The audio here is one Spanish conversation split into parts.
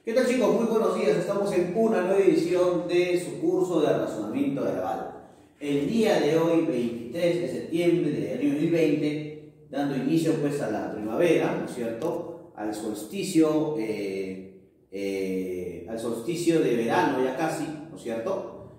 ¿Qué tal, chicos? Muy buenos días. Estamos en una nueva edición de su curso de razonamiento verbal. El día de hoy, 23 de septiembre del año 2020, dando inicio pues a la primavera, ¿no es cierto? Al solsticio de verano ya casi, ¿no es cierto?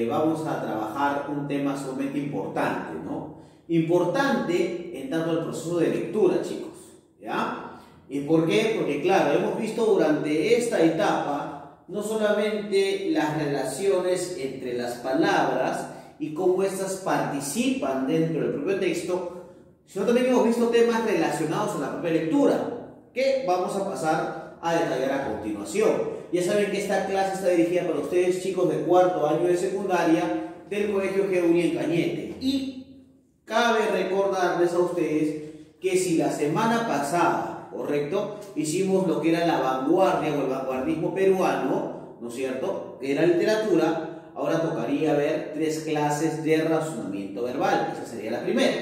Vamos a trabajar un tema sumamente importante, ¿no? Importante en tanto el proceso de lectura, chicos, ¿ya? ¿Y por qué? Porque claro, hemos visto durante esta etapa no solamente las relaciones entre las palabras y cómo éstas participan dentro del propio texto, sino también hemos visto temas relacionados a la propia lectura, que vamos a pasar a detallar a continuación. Ya saben que esta clase está dirigida para ustedes, chicos de cuarto año de secundaria del Colegio Geuni en Cañete. Y cabe recordarles a ustedes que si la semana pasada, correcto, hicimos lo que era la vanguardia o el vanguardismo peruano, ¿no es cierto?, que era literatura, ahora tocaría ver 3 clases de razonamiento verbal. Esa sería la primera,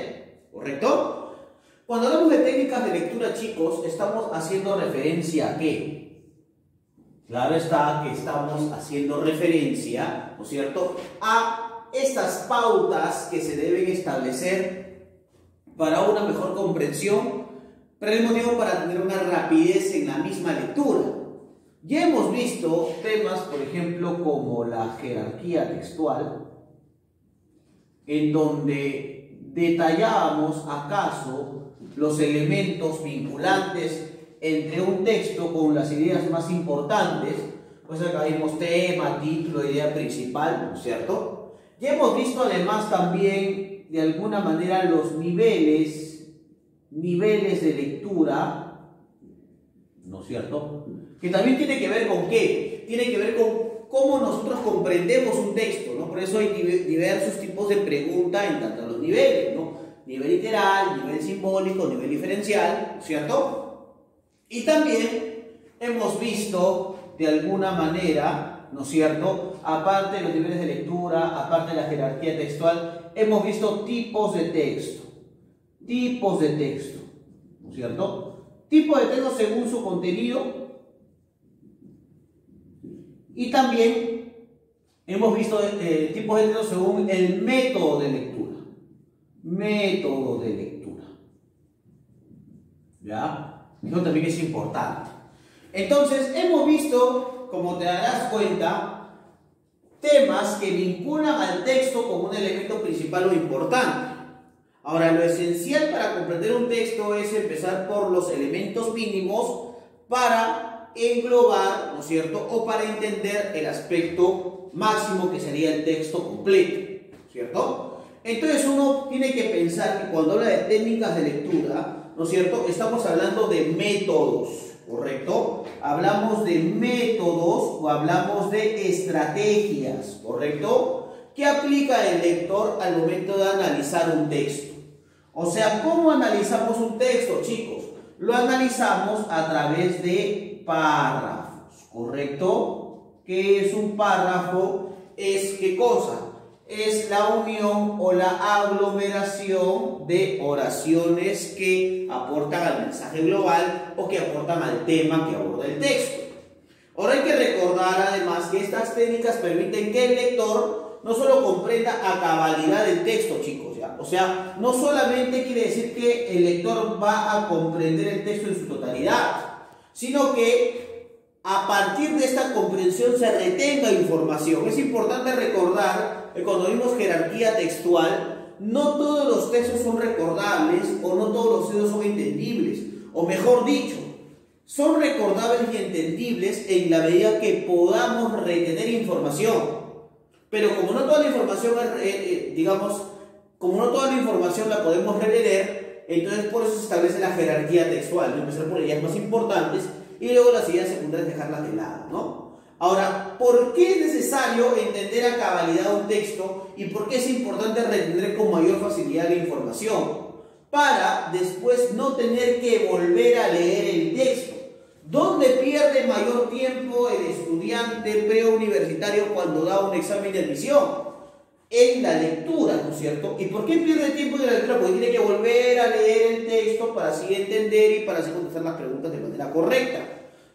¿correcto? Cuando hablamos de técnicas de lectura, chicos, estamos haciendo referencia a ¿qué? Claro está que estamos haciendo referencia, ¿no es cierto?, a estas pautas que se deben establecer para una mejor comprensión, pero al mismo tiempo para tener una rapidez en la misma lectura. Ya hemos visto temas, por ejemplo, como la jerarquía textual, en donde detallábamos acaso los elementos vinculantes entre un texto con las ideas más importantes. Pues acá vimos tema, título, idea principal, ¿no es cierto? Ya hemos visto además también de alguna manera los niveles de lectura, ¿no es cierto?, que también tiene que ver con ¿qué? Tiene que ver con cómo nosotros comprendemos un texto, ¿no? Por eso hay diversos tipos de pregunta en tanto a los niveles, ¿no? Nivel literal, nivel simbólico, nivel diferencial, ¿no es cierto? Y también hemos visto de alguna manera, ¿no es cierto?, aparte de los niveles de lectura, aparte de la jerarquía textual, hemos visto tipos de texto, ¿no es cierto? Tipos de texto según su contenido, y también hemos visto tipos de texto según el método de lectura. ¿Ya? Eso también es importante. Entonces, hemos visto, como te darás cuenta, temas que vinculan al texto como un elemento principal o importante. Ahora, lo esencial para comprender un texto es empezar por los elementos mínimos para englobar, ¿no es cierto?, o para entender el aspecto máximo que sería el texto completo, ¿cierto? Entonces uno tiene que pensar que cuando habla de técnicas de lectura, ¿no es cierto?, estamos hablando de métodos, ¿correcto? Hablamos de métodos o hablamos de estrategias, ¿correcto?, que aplica el lector al momento de analizar un texto. O sea, ¿cómo analizamos un texto, chicos? Lo analizamos a través de párrafos, ¿correcto? ¿Qué es un párrafo? Es ¿qué cosa? Es la unión o la aglomeración de oraciones que aportan al mensaje global o que aportan al tema que aborda el texto. Ahora hay que recordar además que estas técnicas permiten que el lector no solo comprenda a cabalidad el texto, chicos, ¿ya? O sea, no solamente quiere decir que el lector va a comprender el texto en su totalidad, sino que a partir de esta comprensión se retenga información. Es importante recordar que cuando vimos jerarquía textual, no todos los textos son recordables o no todos los textos son entendibles, o mejor dicho, son recordables y entendibles en la medida que podamos retener información. Pero como no toda la información como no toda la información la podemos retener, entonces por eso se establece la jerarquía textual, ¿no? Empezar por ideas más importantes y luego las ideas secundarias dejarlas de lado, ¿no? Ahora, ¿por qué es necesario entender a cabalidad un texto y por qué es importante retener con mayor facilidad la información? Para después no tener que volver a leer el texto. ¿Dónde pierde mayor tiempo el estudiante preuniversitario cuando da un examen de admisión? En la lectura, ¿no es cierto? ¿Y por qué pierde tiempo en la lectura? Porque tiene que volver a leer el texto para así entender y para así contestar las preguntas de manera correcta.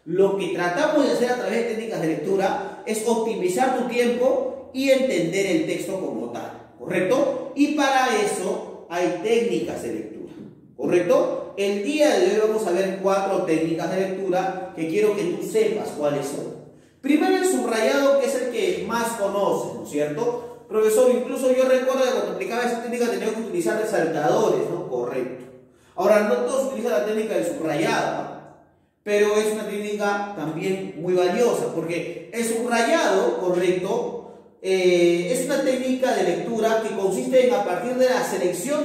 Lo que tratamos de hacer a través de técnicas de lectura es optimizar tu tiempo y entender el texto como tal, ¿correcto? Y para eso hay técnicas de lectura, ¿correcto? El día de hoy vamos a ver 4 técnicas de lectura que quiero que tú sepas cuáles son. Primero el subrayado, que es el que más conoces, ¿no es cierto? Profesor, incluso yo recuerdo que cuando aplicaba esa técnica tenía que utilizar resaltadores, ¿no? Correcto. Ahora, no todos utilizan la técnica del subrayado, ¿no? Pero es una técnica también muy valiosa, porque el subrayado, correcto, es una técnica de lectura que consiste en, a partir de la selección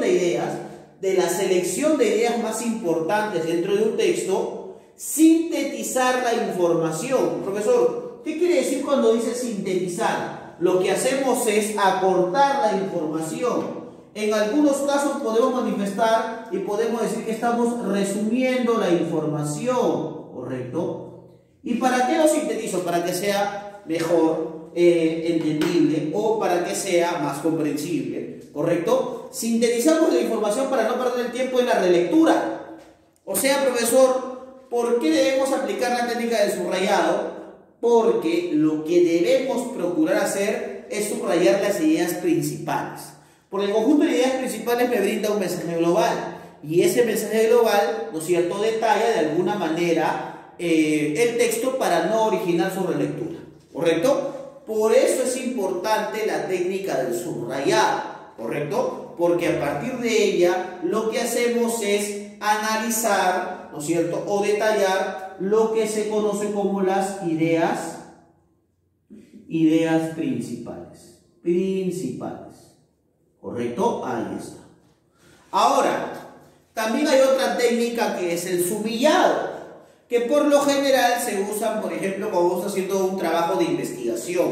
de ideas más importantes dentro de un texto, sintetizar la información. Profesor, ¿qué quiere decir cuando dice sintetizar? Lo que hacemos es acortar la información. En algunos casos podemos manifestar y podemos decir que estamos resumiendo la información, ¿correcto? ¿Y para qué lo sintetizo? Para que sea mejor entendible o para que sea más comprensible, ¿correcto? Sintetizamos la información para no perder el tiempo en la relectura. O sea, profesor, ¿por qué debemos aplicar la técnica del subrayado? Porque lo que debemos procurar hacer es subrayar las ideas principales. Porque el conjunto de ideas principales me brinda un mensaje global. Y ese mensaje global, ¿no es cierto?, detalla de alguna manera el texto para no originar su relectura. ¿Correcto? Por eso es importante la técnica del subrayado. ¿Correcto? Porque a partir de ella lo que hacemos es analizar, ¿no es cierto?, o detallar lo que se conoce como las ideas principales. ¿Correcto? Ahí está. Ahora, también hay otra técnica que es el sumillado, que por lo general se usa, por ejemplo, cuando vamos haciendo un trabajo de investigación,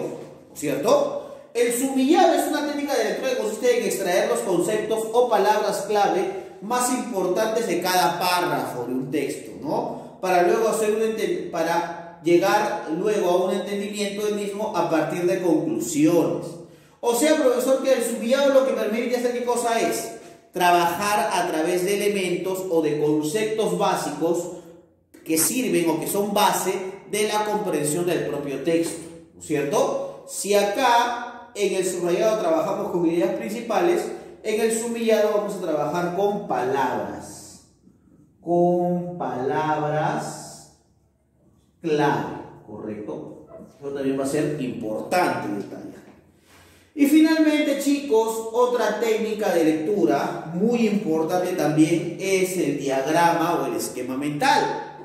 ¿no es cierto? El sumillado es una técnica de lectura que consiste en extraer los conceptos o palabras clave más importantes de cada párrafo de un texto, ¿no? Para luego para llegar luego a un entendimiento del mismo a partir de conclusiones. O sea, profesor, que el sumillado lo que permite hacer, ¿qué cosa es? Trabajar a través de elementos o de conceptos básicos que sirven o que son base de la comprensión del propio texto, ¿no es cierto? Si acá en el subrayado trabajamos con ideas principales, en el sumillado vamos a trabajar con palabras. Con palabras clave, ¿correcto? Eso también va a ser importante detallar. Y finalmente, chicos, otra técnica de lectura muy importante también es el diagrama o el esquema mental.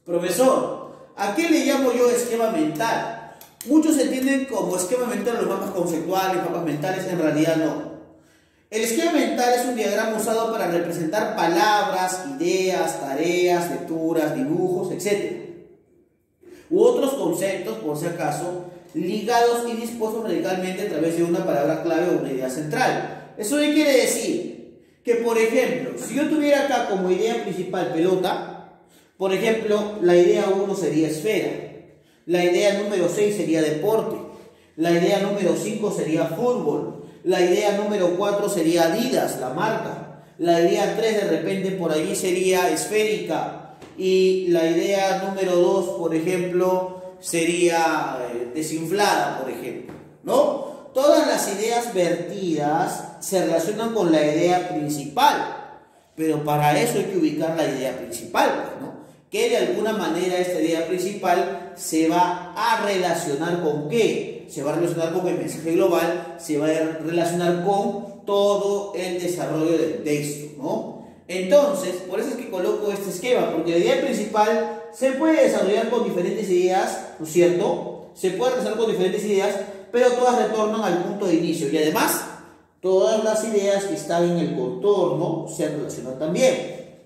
Profesor, ¿a qué le llamo yo esquema mental? Muchos entienden como esquema mental los mapas conceptuales, mapas mentales, en realidad no. El esquema mental es un diagrama usado para representar palabras, ideas, tareas, lecturas, dibujos, etc. U otros conceptos, por si acaso, ligados y dispuestos radicalmente a través de una palabra clave o una idea central. ¿Eso qué quiere decir? Que, por ejemplo, si yo tuviera acá como idea principal pelota, por ejemplo, la idea 1 sería esfera, la idea número 6 sería deporte, la idea número 5 sería fútbol, la idea número 4 sería Adidas, la marca, la idea 3 de repente por allí sería esférica y la idea número 2, por ejemplo, sería desinflada, por ejemplo, ¿no? Todas las ideas vertidas se relacionan con la idea principal, pero para eso hay que ubicar la idea principal, ¿no? Que de alguna manera esta idea principal se va a relacionar con ¿qué? Se va a relacionar con el mensaje global, se va a relacionar con todo el desarrollo del texto, ¿no? Entonces, por eso es que coloco este esquema, porque la idea principal se puede desarrollar con diferentes ideas, ¿no es cierto? Se puede desarrollar con diferentes ideas, pero todas retornan al punto de inicio. Y además, todas las ideas que están en el contorno se relacionan también.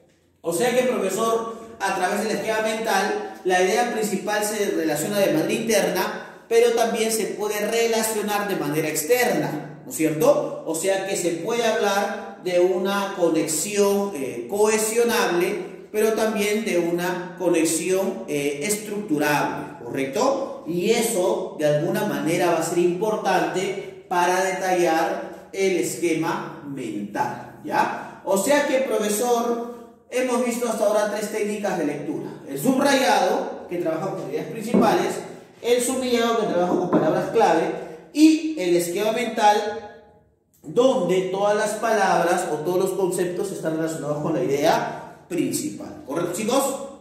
O sea que, profesor, a través del esquema mental, la idea principal se relaciona de manera interna, pero también se puede relacionar de manera externa, ¿no es cierto? O sea que se puede hablar de una conexión cohesionable, pero también de una conexión estructurable, ¿correcto? Y eso de alguna manera va a ser importante para detallar el esquema mental, ¿ya? O sea que, profesor, hemos visto hasta ahora 3 técnicas de lectura. El subrayado, que trabaja con ideas principales, el sumillado, que trabaja con palabras clave, y el esquema mental, donde todas las palabras o todos los conceptos están relacionados con la idea principal. ¿Correcto, chicos?